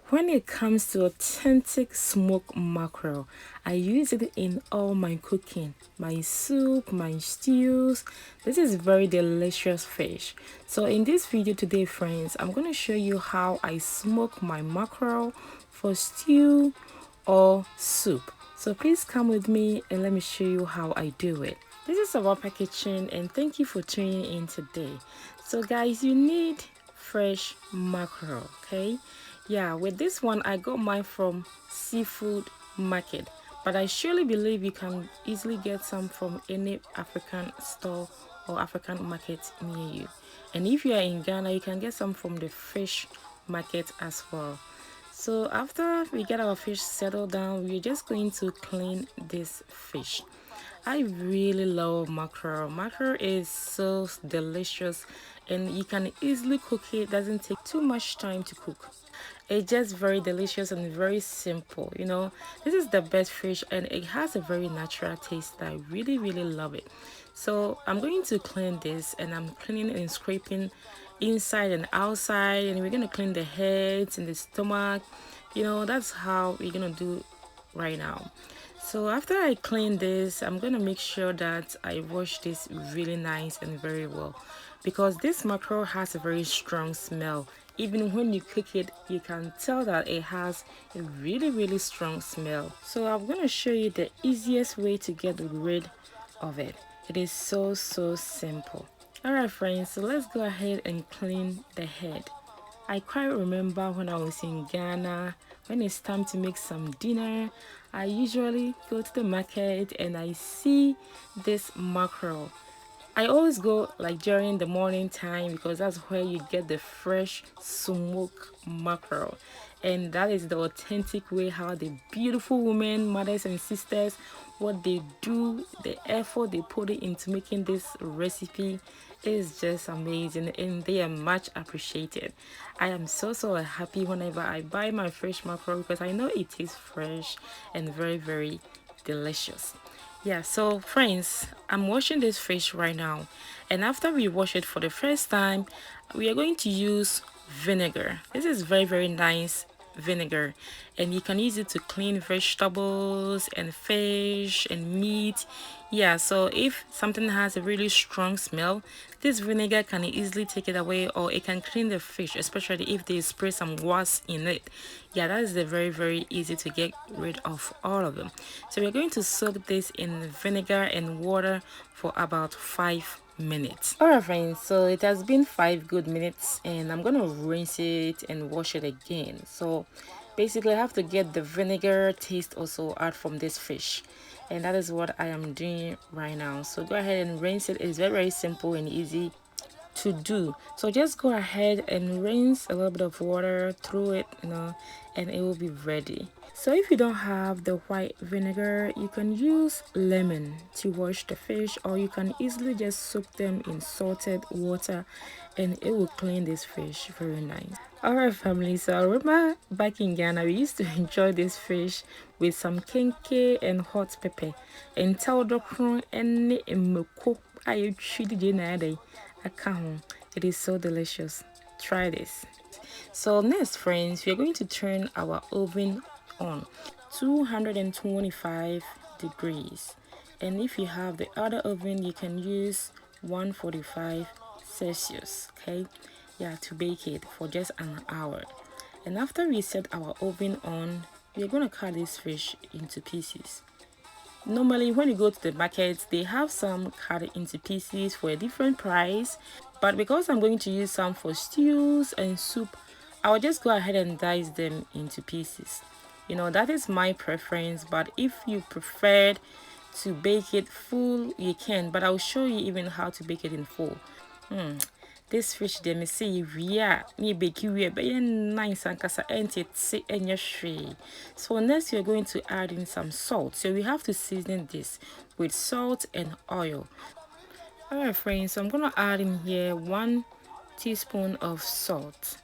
When it comes to authentic smoked mackerel, I use it in all my cooking, my soup, my stews. This is very delicious fish. So in this video today, friends, I'm going to show you how I smoke my mackerel for stew or soup. So please come with me and let me show you how I do it. This is OBAAPA Kitchen, and thank you for tuning in today. So guys, you need fresh mackerel, okay? Yeah, with this one I got mine from seafood market, but I surely believe you can easily get some from any African store or African market near you. And if you are in Ghana, you can get some from the fish market as well. So after we get our fish settled down, we're just going to clean this fish. I really love mackerel. Mackerel is so delicious and you can easily cook it. It doesn't take too much time to cook. It's just very delicious and very simple. You know, this is the best fish and it has a very natural taste. I really love it. So I'm going to clean this, and I'm cleaning and scraping inside and outside, and we're going to clean the heads and the stomach. You know, that's how we're going to do right now. So after I clean this, I'm going to make sure that I wash this really nice and very well, because this mackerel has a very strong smell. Even when you cook it, you can tell that it has a really strong smell. So I'm going to show you the easiest way to get rid of it. It is so simple. Alright friends, so let's go ahead and clean the head. I quite remember when I was in Ghana, when it's time to make some dinner, I usually go to the market and I see this mackerel. I always go like during the morning time, because that's where you get the fresh smoked mackerel. And that is the authentic way how the beautiful women, mothers and sisters, what they do, the effort they put it into making this recipe is just amazing, and they are much appreciated. I am so happy whenever I buy my fresh mackerel, because I know it is fresh and very delicious. Yeah, so friends, I'm washing this fish right now, and after we wash it for the first time, we are going to use vinegar. This is very nice vinegar, and you can use it to clean vegetables and fish and meat. Yeah, so if something has a really strong smell, this vinegar can easily take it away, or it can clean the fish, especially if they spray some wasp in it. Yeah, that is the very easy to get rid of all of them. So we're going to soak this in vinegar and water for about 5 minutes. Alright friends, so it has been 5 good minutes, and I'm gonna rinse it and wash it again. So basically I have to get the vinegar taste also out from this fish, and that is what I am doing right now. So go ahead and rinse it. It's very simple and easy to do. So just go ahead and rinse a little bit of water through it, you know, and it will be ready. So if you don't have the white vinegar, you can use lemon to wash the fish, or you can easily just soak them in salted water and it will clean this fish very nice. Alright family, so I remember back in Ghana we used to enjoy this fish with some kenke and hot pepper and tawdokron and meko. I treated it is so delicious. Try this. So next friends, we are going to turn our oven on 225 degrees, and if you have the other oven you can use 145 Celsius, okay? Yeah, to bake it for just an hour. And after we set our oven on, we are going to cut this fish into pieces. Normally when you go to the market, they have some cut into pieces for a different price, but because I'm going to use some for stews and soup, I'll just go ahead and dice them into pieces. You know, that is my preference, but if you preferred to bake it full, you can, but I'll show you even how to bake it in full. This fish they may say me bake you but nice and kasa and so next we're going to add in some salt. So we have to season this with salt and oil. Alright friends, so I'm gonna add in here 1 teaspoon of salt.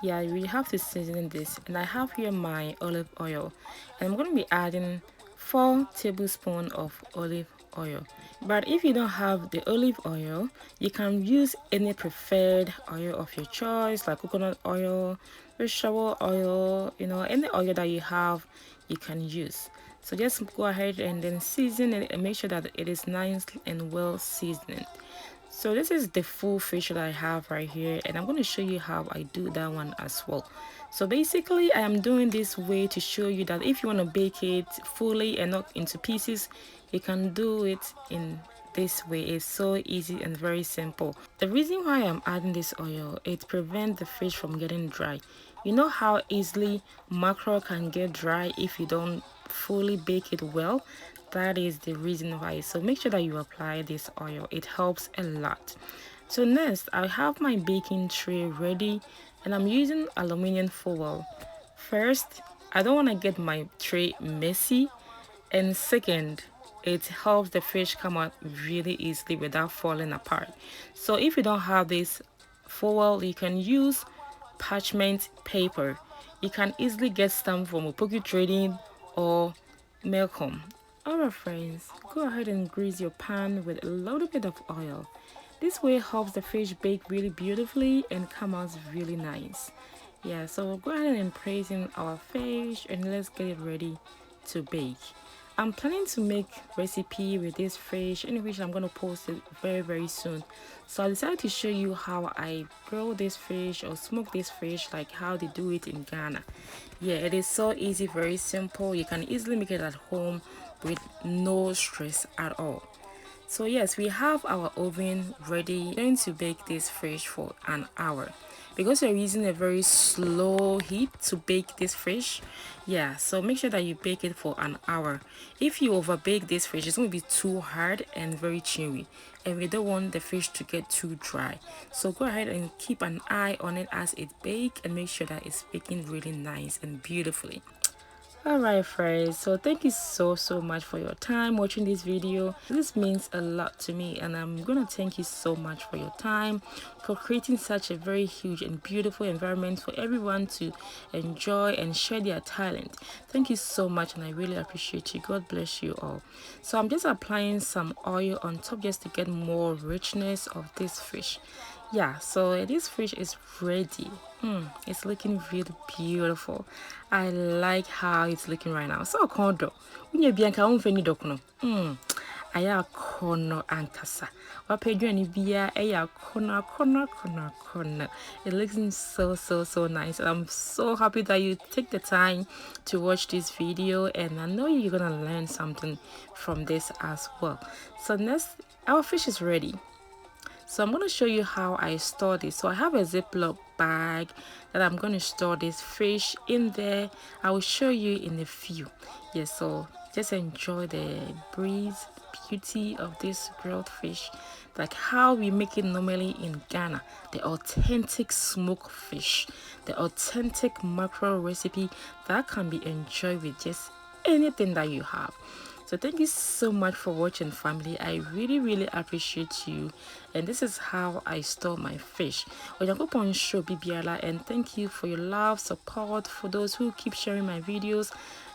Yeah, we have to season this, and I have here my olive oil, and I'm going to be adding 4 tablespoons of olive oil. But if you don't have the olive oil, you can use any preferred oil of your choice, like coconut oil, vegetable oil, any oil that you have, you can use. So just go ahead and then season it and make sure that it is nice and well seasoned. So this is the full fish that I have right here, and I'm going to show you how I do that one as well. So basically I am doing this way to show you that if you want to bake it fully and not into pieces, you can do it in this way. It's so easy and very simple. The reason why I'm adding this oil, it prevents the fish from getting dry. You know how easily mackerel can get dry if you don't fully bake it well? That is the reason why. So make sure that you apply this oil. It helps a lot. So next, I have my baking tray ready, and I'm using aluminum foil. First, I don't want to get my tray messy, and second, it helps the fish come out really easily without falling apart. So if you don't have this foil, you can use parchment paper. You can easily get some from Opoki Trading or Melcom. Alright friends, go ahead and grease your pan with a little bit of oil. This way helps the fish bake really beautifully and come out really nice. Yeah, so go ahead and place in our fish and let's get it ready to bake. I'm planning to make recipe with this fish, in which I'm going to post it very soon. So I decided to show you how I grill this fish or smoke this fish, like how they do it in Ghana. Yeah, it is so easy, very simple. You can easily make it at home with no stress at all. So yes, we have our oven ready. We're going to bake this fish for an hour. Because we're using a very slow heat to bake this fish, yeah, so make sure that you bake it for an hour. If you over bake this fish, it's going to be too hard and very chewy, and we don't want the fish to get too dry. So go ahead and keep an eye on it as it bakes and make sure that it's baking really nice and beautifully. Alright friends, so thank you so much for your time watching this video. This means a lot to me, and I'm gonna thank you so much for your time, for creating such a very huge and beautiful environment for everyone to enjoy and share their talent. Thank you so much, and I really appreciate you. God bless you all. So I'm just applying some oil on top just to get more richness of this fish. Yeah, so this fish is ready. It's looking really beautiful. I like how it's looking right now. So kondo unye bianka unfeni dokuno. Aya kono ankasa. Wapedwani bia eya kono. It looks so nice. And I'm so happy that you take the time to watch this video, and I know you're gonna learn something from this as well. So next, our fish is ready. So I'm going to show you how I store this. So I have a Ziploc bag that I'm going to store this fish in there. I will show you in a few. Yes, so just enjoy the breeze, beauty of this grilled fish, like how we make it normally in Ghana. The authentic smoked fish, the authentic mackerel recipe that can be enjoyed with just anything that you have. So thank you so much for watching, family. I really appreciate you, and this is how I store my fish. And thank you for your love, support, for those who keep sharing my videos.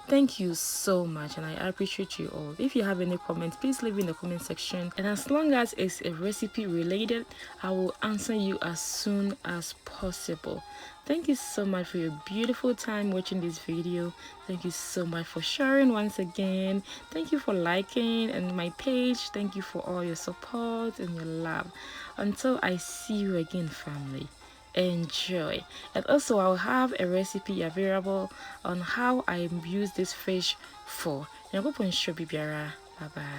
Thank you so much, and I appreciate you all. If you have any comments, please leave in the comment section, and as long as it's a recipe related, I will answer you as soon as possible. Thank you so much for your beautiful time watching this video. Thank you so much for sharing once again. Thank you for liking and my page. Thank you for all your support and your love. Until I see you again, family, enjoy. And also I'll have a recipe available on how I use this fish for. Bye bye.